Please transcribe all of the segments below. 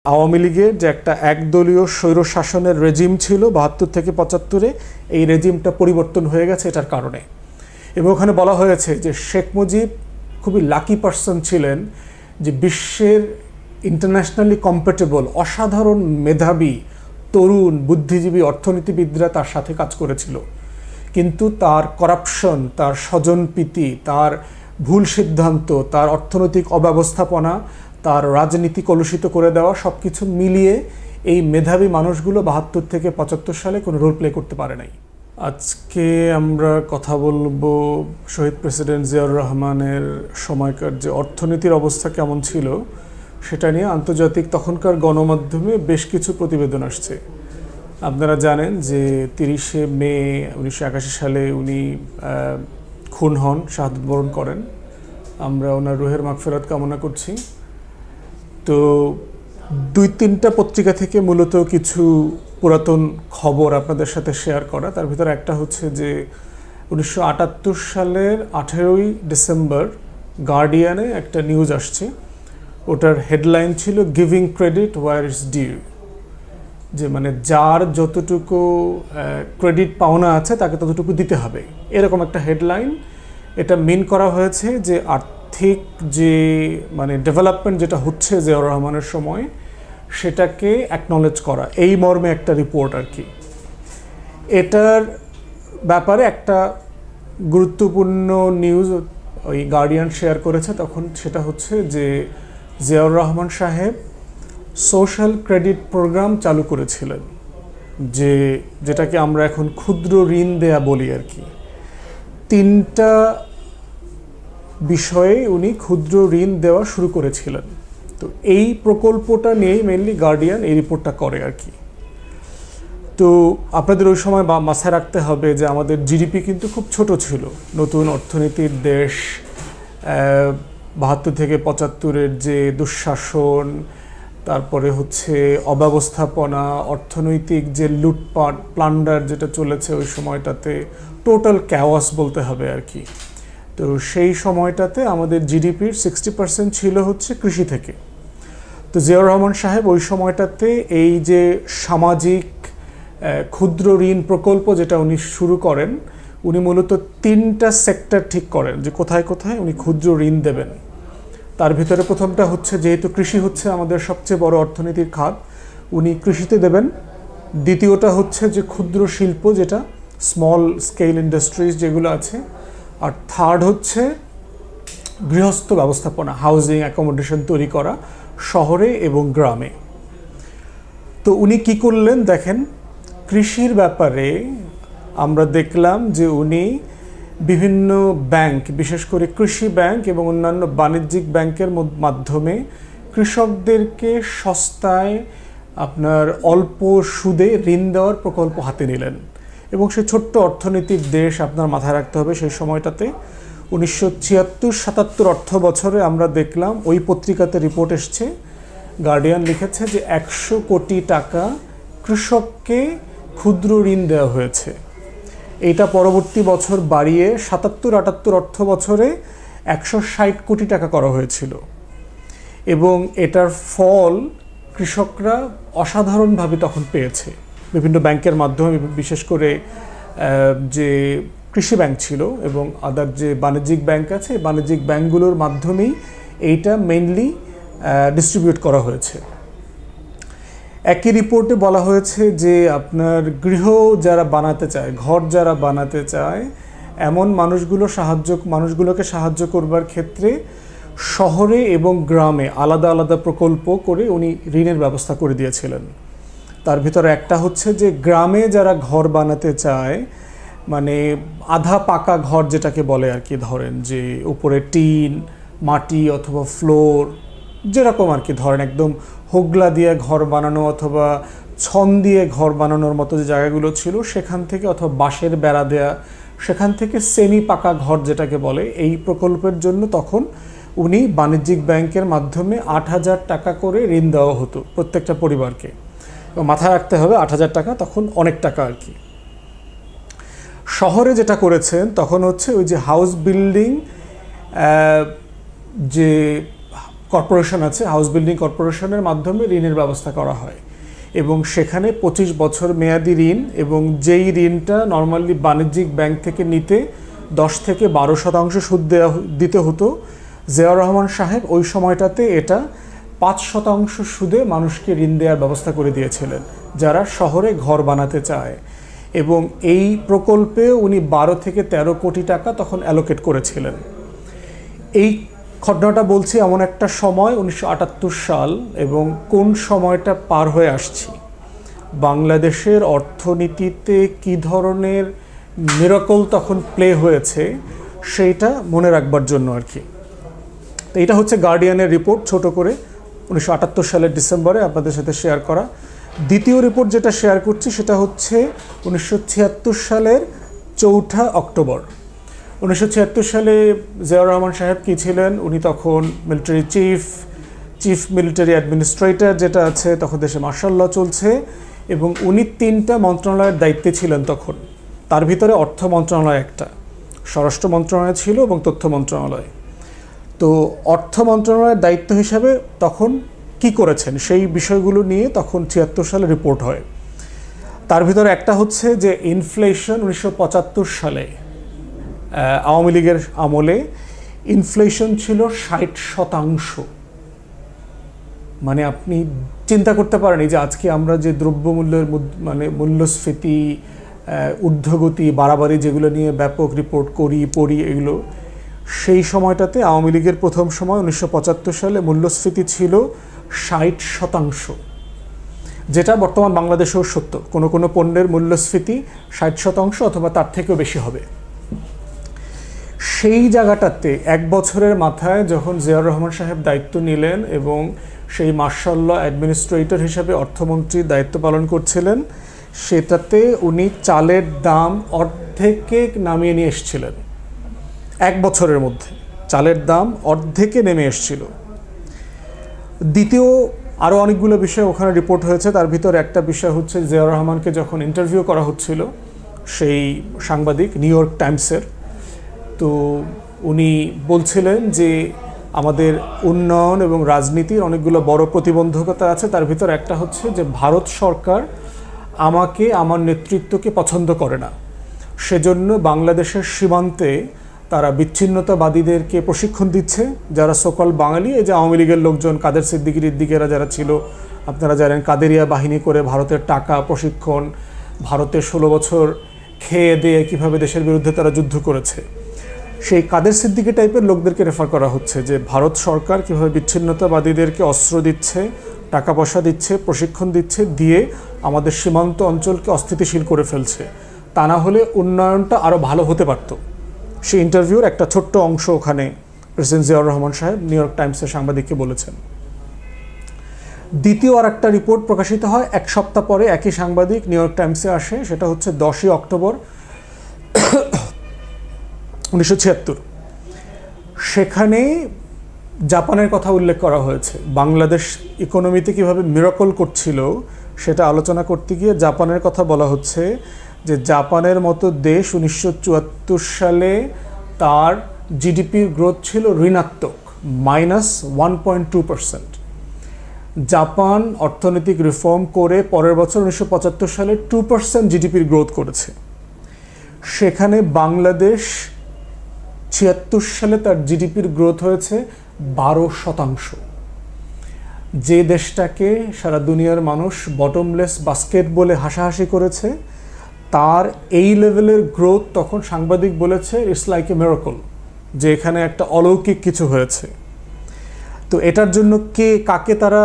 আওয়ামী লীগের যে একটা একদলীয় স্বৈরশাসনের রেজিম ছিল ৭২ থেকে ৭৫-এ, এই রেজিমটা পরিবর্তন হয়ে গেছে এটার কারণে। এবং ওখানে বলা হয়েছে যে শেখ মুজিব খুবই লাকি পারসন ছিলেন, যে বিশ্বের ইন্টারন্যাশনালি কম্পেটেবল অসাধারণ মেধাবী তরুণ বুদ্ধিজীবী অর্থনীতিবিদরা তার সাথে কাজ করেছিল, কিন্তু তার করাপশন, তার স্বজনপ্রীতি, তার ভুল সিদ্ধান্ত, তার অর্থনৈতিক অব্যবস্থাপনা, তার রাজনীতি কলুষিত করে দেওয়া সব কিছু মিলিয়ে এই মেধাবী মানুষগুলো ৭২ থেকে ৭৫ সালে কোনো রোল প্লে করতে পারে নাই। আজকে আমরা কথা বলবো শহীদ প্রেসিডেন্ট জিয়াউর রহমানের সময়কার যে অর্থনীতির অবস্থা কেমন ছিল সেটা নিয়ে আন্তর্জাতিক তখনকার গণমাধ্যমে বেশ কিছু প্রতিবেদন আসছে। আপনারা জানেন যে ৩০শে মে ১৯৮১ সালে উনি খুন হন, শাহাদাত বরণ করেন। আমরা ওনার রুহের মাগফিরাত কামনা করছি। তো ২-৩টা পত্রিকা থেকে মূলত কিছু পুরাতন খবর আপনাদের সাথে শেয়ার করা। তার ভিতরে একটা হচ্ছে যে ১৯৭৮ সালের ১৮ই ডিসেম্বর গার্ডিয়ানে একটা নিউজ আসছে, ওটার হেডলাইন ছিল giving credit where it's due, যে মানে যার যতটুকু ক্রেডিট পাওনা আছে তাকে ততটুকু দিতে হবে, এরকম একটা হেডলাইন। এটা মিন করা হয়েছে যে আর্থিক যে মানে ডেভেলপমেন্ট যেটা হচ্ছে জিয়াউর রহমানের সময় সেটাকে অ্যাকনলেজ করা, এই মর্মে একটা রিপোর্ট আর কি। এটার ব্যাপারে একটা গুরুত্বপূর্ণ নিউজ ওই গার্ডিয়ান শেয়ার করেছে তখন, সেটা হচ্ছে যে জিয়াউর রহমান সাহেব সোশ্যাল ক্রেডিট প্রোগ্রাম চালু করেছিলেন, যেটাকে আমরা এখন ক্ষুদ্র ঋণ দেয়া বলি আর কি। 3টা বিষয়ে উনি ক্ষুদ্র ঋণ দেওয়া শুরু করেছিলেন। তো এই প্রকল্পটা নিয়েই মেইনলি গার্ডিয়ান এই রিপোর্টটা করে আর কি। তো আপনাদের ওই সময় মাথায় রাখতে হবে যে আমাদের জিডিপি কিন্তু খুব ছোট ছিল, নতুন অর্থনীতির দেশ, ৭২ থেকে ৭৫-এর যে দুঃশাসন, তারপরে হচ্ছে অব্যবস্থাপনা, অর্থনৈতিক যে লুটপাট প্লান্ডার যেটা চলেছে ওই সময়টাতে, টোটাল ক্যাওয়াস বলতে হবে আর কি। তো সেই সময়টাতে আমাদের জিডিপির 60% ছিল হচ্ছে কৃষি থেকে। তো জিয়াউর রহমান সাহেব ওই সময়টাতে এই যে সামাজিক ক্ষুদ্র ঋণ প্রকল্প যেটা উনি শুরু করেন, উনি মূলত 3টা সেক্টর ঠিক করেন যে কোথায় কোথায় উনি ক্ষুদ্র ঋণ দেবেন। তার ভিতরে প্রথমটা হচ্ছে, যেহেতু কৃষি হচ্ছে আমাদের সবচেয়ে বড় অর্থনীতির খাত, উনি কৃষিতে দেবেন। দ্বিতীয়টা হচ্ছে যে ক্ষুদ্র শিল্প, যেটা স্মল স্কেল ইন্ডাস্ট্রিজ যেগুলো আছে। আর থার্ড হচ্ছে গৃহস্থ ব্যবস্থাপনা, হাউজিং অ্যাকোমোডেশন তৈরি করা শহরে এবং গ্রামে। তো উনি কি করলেন দেখেন, কৃষির ব্যাপারে আমরা দেখলাম যে উনি বিভিন্ন ব্যাংক, বিশেষ করে কৃষি ব্যাংক এবং অন্যান্য বাণিজ্যিক ব্যাংকের মাধ্যমে কৃষকদেরকে সস্তায় আপনার অল্প সুদে ঋণ দেওয়ার প্রকল্প হাতে নিলেন। এবং সেই ছোট্ট অর্থনীতির দেশ, আপনার মাথায় রাখতে হবে সেই সময়টাতে ১৯৭৬-৭৭ অর্থ বছরে আমরা দেখলাম ওই পত্রিকাতে রিপোর্ট এসছে, গার্ডিয়ান লিখেছে যে ১০০ কোটি টাকা কৃষককে ক্ষুদ্র ঋণ দেওয়া হয়েছে। এইটা পরবর্তী বছর বাড়িয়ে ৭৭-৭৮ অর্থ বছরে ১৬০ কোটি টাকা করা হয়েছিল। এবং এটার ফল কৃষকরা অসাধারণভাবে তখন পেয়েছে বিভিন্ন ব্যাংকের মাধ্যমে, বিশেষ করে যে কৃষি ব্যাংক ছিল এবং আদার যে বাণিজ্যিক ব্যাংক আছে, বাণিজ্যিক ব্যাংকগুলোর মাধ্যমেই এইটা মেইনলি ডিস্ট্রিবিউট করা হয়েছে। একই রিপোর্টে বলা হয়েছে যে আপনার গৃহ যারা বানাতে চায়, ঘর যারা বানাতে চায়, এমন মানুষগুলোকে সাহায্য করবার ক্ষেত্রে শহরে এবং গ্রামে আলাদা আলাদা প্রকল্প করে উনি ঋণের ব্যবস্থা করে দিয়েছিলেন। তার ভিতরে একটা হচ্ছে যে গ্রামে যারা ঘর বানাতে চায়, মানে আধা পাকা ঘর যেটাকে বলে আর কি, ধরেন যে উপরে টিন, মাটি অথবা ফ্লোর, যেরকম আর কি, ধরেন একদম হোগলা দিয়ে ঘর বানানো অথবা ছন দিয়ে ঘর বানানোর মতো যে জায়গাগুলো ছিল সেখান থেকে, অথবা বাঁশের বেড়া দেয়া, সেখান থেকে সেমি পাকা ঘর যেটাকে বলে, এই প্রকল্পের জন্য তখন উনি বাণিজ্যিক ব্যাংকের মাধ্যমে ৮,০০০ টাকা করে ঋণ দেওয়া হতো প্রত্যেকটা পরিবারকে। মাথায় রাখতে হবে ৮,০০০ টাকা তখন অনেক টাকা আর কি। শহরে যেটা করেছেন তখন হচ্ছে ওই যে হাউস বিল্ডিং, যে কর্পোরেশন আছে, হাউস বিল্ডিং কর্পোরেশনের মাধ্যমে ঋণের ব্যবস্থা করা হয় এবং সেখানে 25 বছর মেয়াদি ঋণ, এবং যেই ঋণটা নর্মালি বাণিজ্যিক ব্যাংক থেকে নিতে 10 থেকে 12% সুদ দিতে হতো, জিয়াউর রহমান সাহেব ওই সময়টাতে এটা 5% সুদে মানুষকে ঋণ দেওয়ার ব্যবস্থা করে দিয়েছিলেন যারা শহরে ঘর বানাতে চায়। এবং এই প্রকল্পে উনি 12 থেকে 13 কোটি টাকা তখন অ্যালোকেট করেছিলেন। এই ঘটনাটা বলছি এমন একটা সময় 1978 সাল, এবং কোন সময়টা পার হয়ে আসছি, বাংলাদেশের অর্থনীতিতে কি ধরনের মিরাকল তখন প্লে হয়েছে সেইটা মনে রাখবার জন্য আর কি। তো এটা হচ্ছে গার্ডিয়ানের রিপোর্ট, ছোট করে 1978 সালের ডিসেম্বরে আপনাদের সাথে শেয়ার করা। দ্বিতীয় রিপোর্ট যেটা শেয়ার করছি সেটা হচ্ছে 1976 সালের 4 অক্টোবর। 1976 সালে জিয়াউর রহমান সাহেব কী ছিলেন, উনি তখন মিলিটারি চিফ মিলিটারি অ্যাডমিনিস্ট্রেটর যেটা আছে, তখন দেশে মার্শাল ল চলছে, এবং উনি 3টা মন্ত্রণালয়ের দায়িত্বে ছিলেন তখন। তার ভিতরে অর্থ মন্ত্রণালয় একটা, স্বরাষ্ট্র মন্ত্রণালয় ছিল এবং তথ্য মন্ত্রণালয়। তো অর্থ মন্ত্রণালয়ের দায়িত্ব হিসাবে তখন কি করেছেন সেই বিষয়গুলো নিয়ে তখন 76 সালে রিপোর্ট হয়। তার ভিতরে একটা হচ্ছে যে ইনফ্লেশন 1975 সালে আওয়ামী লীগের আমলে ইনফ্লেশন ছিল 60%। মানে আপনি চিন্তা করতে পারেন যে আজকে আমরা যে দ্রব্যমূল্যের মানে মূল্যস্ফীতি, ঊর্ধ্বগতি, বাড়াবাড়ি যেগুলো নিয়ে ব্যাপক রিপোর্ট পড়ি এগুলো, সেই সময়টাতে আওয়ামী লীগের প্রথম সময় 1975 সালে মূল্যস্ফীতি ছিল 60%, যেটা বর্তমান বাংলাদেশেও সত্য। কোনো কোনো পণ্যের মূল্যস্ফীতি 60% অথবা তার থেকেও বেশি হবে। সেই জায়গাটাতে 1 বছরের মাথায় যখন জিয়াউর রহমান সাহেব দায়িত্ব নিলেন এবং সেই মার্শাল ল অ্যাডমিনিস্ট্রেটর হিসাবে অর্থমন্ত্রীর দায়িত্ব পালন করছিলেন, সেটাতে উনি চালের দাম অর্ধেকে নামিয়ে নিয়ে এসেছিলেন। 1 বছরের মধ্যে চালের দাম অর্ধেকে নেমে এসেছিল। দ্বিতীয় আরও অনেকগুলো বিষয় ওখানে রিপোর্ট হয়েছে। তার ভিতরে একটা বিষয় হচ্ছে জিয়াউর রহমানকে যখন ইন্টারভিউ করা হচ্ছিল সেই সাংবাদিক নিউ ইয়র্ক টাইমসের, তো উনি বলছিলেন যে আমাদের উন্নয়ন এবং রাজনীতির অনেকগুলো বড় প্রতিবন্ধকতা আছে। তার ভিতর একটা হচ্ছে যে ভারত সরকার আমাকে, আমার নেতৃত্বকে পছন্দ করে না, সেজন্য বাংলাদেশের সীমান্তে তারা বিচ্ছিন্নতাবাদীদেরকে প্রশিক্ষণ দিচ্ছে, যারা সকল বাঙালি, এই যে আওয়ামী লীগের লোকজন, কাদের সিদ্দিকীরা যারা ছিল, আপনারা জানেন কাদেরিয়া বাহিনী করে ভারতের টাকা, প্রশিক্ষণ, ভারতে 16 বছর খেয়ে দিয়ে কীভাবে দেশের বিরুদ্ধে তারা যুদ্ধ করেছে, সেই কাদের সিদ্দিকী টাইপের লোকদেরকে রেফার করা হচ্ছে যে ভারত সরকার কীভাবে বিচ্ছিন্নতাবাদীদেরকে অস্ত্র দিচ্ছে, টাকা পয়সা দিচ্ছে, প্রশিক্ষণ দিচ্ছে, দিয়ে আমাদের সীমান্ত অঞ্চলকে অস্থিতিশীল করে ফেলছে, তা না হলে উন্নয়নটা আরও ভালো হতে পারত। সেই ইন্টারভিউর একটা ছোট্ট অংশ ওখানে প্রেসিডেন্ট জিয়াউর রহমান সাহেব নিউ ইয়র্ক টাইমসের সাংবাদিককে বলেছেন। দ্বিতীয় আর একটা রিপোর্ট প্রকাশিত হয় 1 সপ্তাহ পরে, একই সাংবাদিক নিউ ইয়র্ক টাইমসে আসে, সেটা হচ্ছে 10 অক্টোবর 1976। সেখানে জাপানের কথা উল্লেখ করা হয়েছে। বাংলাদেশ ইকোনমিতে কীভাবে মিরাকল করছিল সেটা আলোচনা করতে গিয়ে জাপানের কথা বলা হচ্ছে যে জাপানের মতো দেশ 1974 সালে তার জিডিপির গ্রোথ ছিল ঋণাত্মক, -1.2%। জাপান অর্থনৈতিক রিফর্ম করে পরের বছর 1975 সালে 2% জিডিপির গ্রোথ করেছে। সেখানে বাংলাদেশ 76 সালে তার জিডিপির গ্রোথ হয়েছে 12%। যে দেশটাকে সারা দুনিয়ার মানুষ বটমলেস বাস্কেট বলে হাসাহাসি করেছে, তার এই লেভেলের গ্রোথ তখন সাংবাদিক বলেছে ইটস লাইক এ মিরাকল, যে এখানে একটা অলৌকিক কিছু হয়েছে। তো এটার জন্য কাকে তারা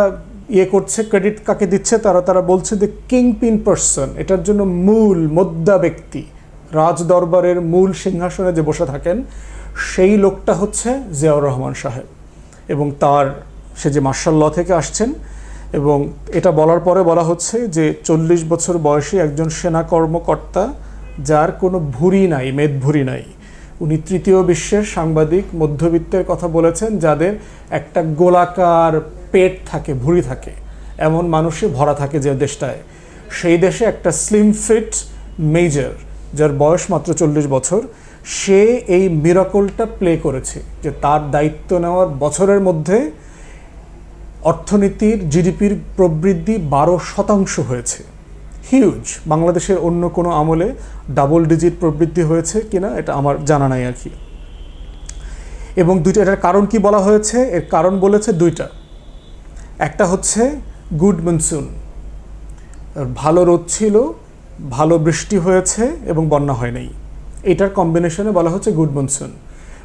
করছে, ক্রেডিট কাকে দিচ্ছে, তারা বলছে যে কিংপিন পারসন, এটার জন্য মূল মোদ্দা ব্যক্তি, রাজ দরবারের মূল সিংহাসনে যে বসে থাকেন সেই লোকটা হচ্ছে জিয়াউর রহমান সাহেব। এবং সে যে মার্শাল ল থেকে আসছেন, এবং এটা বলার পরে বলা হচ্ছে যে 40 বছর বয়সী একজন সেনা কর্মকর্তা যার কোনো ভুঁড়ি নাই, মেদভুঁড়ি নাই, উনি তৃতীয় বিশ্বের সাংবাদিক, মধ্যবিত্তের কথা বলেছেন, যাদের একটা গোলাকার পেট থাকে, ভুঁড়ি থাকে, এমন মানুষই ভরা থাকে যে দেশটায়, সেই দেশে একটা স্লিম ফিট মেজর যার বয়স মাত্র 40 বছর, সে এই মিরাকলটা প্লে করেছে যে তার দায়িত্ব নেওয়ার বছরের মধ্যে অর্থনীতির জিডিপির প্রবৃদ্ধি 12% হয়েছে, হিউজ। বাংলাদেশের অন্য কোনো আমলে ডাবল ডিজিট প্রবৃদ্ধি হয়েছে কিনা এটা আমার জানা নাই আর কি। এবং এটার কারণ কি বলা হয়েছে, এর কারণ বলেছে দুইটা। একটা হচ্ছে গুড মনসুন, ভালো রোদ ছিল, ভালো বৃষ্টি হয়েছে এবং বন্যা হয় নাই, এটার কম্বিনেশনে বলা হচ্ছে গুড মনসুন।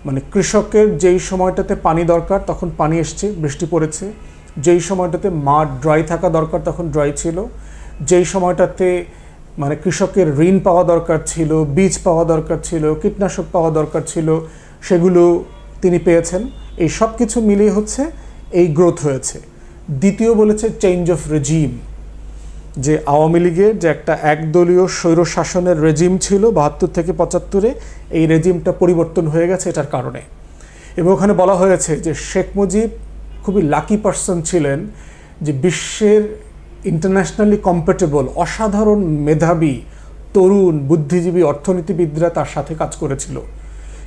মানে কৃষকের যেই সময়টাতে পানি দরকার তখন পানি এসছে, বৃষ্টি পড়েছে, যেই সময়টাতে মাঠ ড্রাই থাকা দরকার তখন ড্রাই ছিল, যেই সময়টাতে মানে কৃষকের ঋণ পাওয়া দরকার ছিল, বীজ পাওয়া দরকার ছিল, কীটনাশক পাওয়া দরকার ছিল, সেগুলো তিনি পেয়েছেন। এই সব কিছু মিলিয়ে হচ্ছে এই গ্রোথ হয়েছে। দ্বিতীয় বলেছে চেঞ্জ অফ রেজিম, যে আওয়ামী লীগের যে একটা একদলীয় স্বৈরশাসনের রেজিম ছিল 72 থেকে 75-এ, এই রেজিমটা পরিবর্তন হয়ে গেছে এটার কারণে। এবং ওখানে বলা হয়েছে যে শেখ মুজিব খুবই লাকি পারসন ছিলেন, যে বিশ্বের ইন্টারন্যাশনালি কম্পেটেবল অসাধারণ মেধাবী তরুণ বুদ্ধিজীবী অর্থনীতিবিদরা তার সাথে কাজ করেছিল,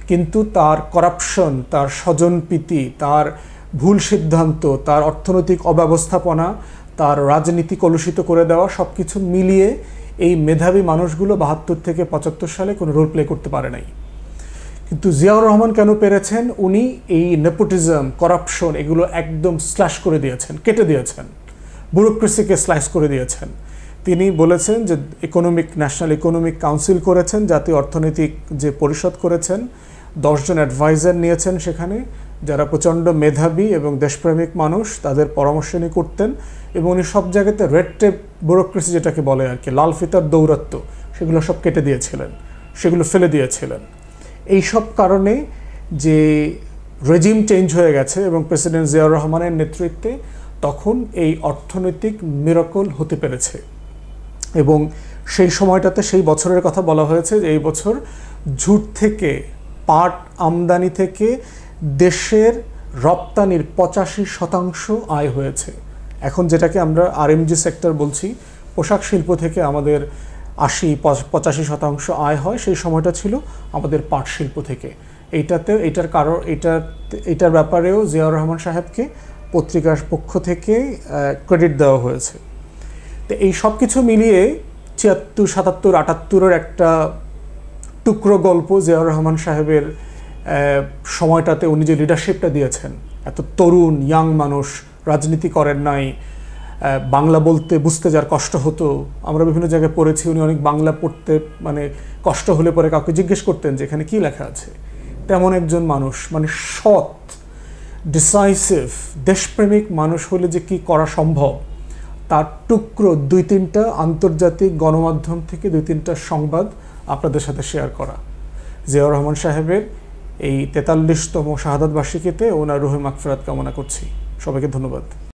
কিন্তু তার করাপশন, তার স্বজনপ্রীতি, তার ভুল সিদ্ধান্ত, তার অর্থনৈতিক অব্যবস্থাপনা, তার রাজনীতি কলুষিত করে দেওয়া সব কিছু মিলিয়ে এই মেধাবী মানুষগুলো 72 থেকে 75 সালে কোনো রোল প্লে করতে পারে নাই। কিন্তু জিয়াউর রহমান কেন পেরেছেন? উনি এই নেপোটিজম, করাপশন এগুলো একদম স্ল্যাশ করে দিয়েছেন, কেটে দিয়েছেন, ব্যুরোক্রেসিকে স্লাইস করে দিয়েছেন। তিনি বলেছেন যে ন্যাশনাল ইকোনমিক কাউন্সিল করেছেন, জাতীয় অর্থনৈতিক যে পরিষদ করেছেন, 10 জন অ্যাডভাইজার নিয়েছেন সেখানে, যারা প্রচণ্ড মেধাবী এবং দেশপ্রেমিক মানুষ, তাদের পরামর্শ নিয়ে করতেন। এবং উনি সব জায়গাতে রেড টেপ ব্যুরোক্রেসি যেটাকে বলে আর কি, লাল ফিতার দৌরাত্ম্য, সেগুলো সব কেটে দিয়েছিলেন, সেগুলো ফেলে দিয়েছিলেন। এই সব কারণে যে রেজিম চেঞ্জ হয়ে গেছে এবং প্রেসিডেন্ট জিয়াউর রহমানের নেতৃত্বে তখন এই অর্থনৈতিক মিরাকল হতে পেরেছে। এবং সেই সময়টাতে সেই বছরের কথা বলা হয়েছে যে এই বছর ঝুট থেকে, পাট আমদানি থেকে দেশের রপ্তানির 85% আয় হয়েছে। এখন যেটাকে আমরা আরএমজি সেক্টর বলছি, পোশাক শিল্প থেকে আমাদের 80-85% আয় হয়, সেই সময়টা ছিল আমাদের পাট শিল্প থেকে। এইটার ব্যাপারেও জিয়াউর রহমান সাহেবকে পত্রিকার পক্ষ থেকে ক্রেডিট দেওয়া হয়েছে। তো এই সব কিছু মিলিয়ে 76, 77, 78-এর একটা টুকরো গল্প জিয়াউর রহমান সাহেবের সময়টাতে উনি যে লিডারশিপটা দিয়েছেন, এত তরুণ ইয়াং মানুষ, রাজনীতি করেন নাই, বাংলা বলতে বুঝতে যার কষ্ট হতো, আমরা বিভিন্ন জায়গায় পড়েছি উনি অনেক বাংলা পড়তে মানে কষ্ট হলে পরে কাউকে জিজ্ঞেস করতেন যে এখানে কী লেখা আছে। তেমন একজন মানুষ, মানে সৎ, ডিসাইসিভ, দেশপ্রেমিক মানুষ হলে যে কি করা সম্ভব, তার টুকরো 2-3টা আন্তর্জাতিক গণমাধ্যম থেকে 2-3টা সংবাদ আপনাদের সাথে শেয়ার করা। জিয়াউর রহমান সাহেবের এই 43তম শাহাদাত বার্ষিকীতে ওনার রুহে মাগফিরাত কামনা করছি। সবাইকে ধন্যবাদ।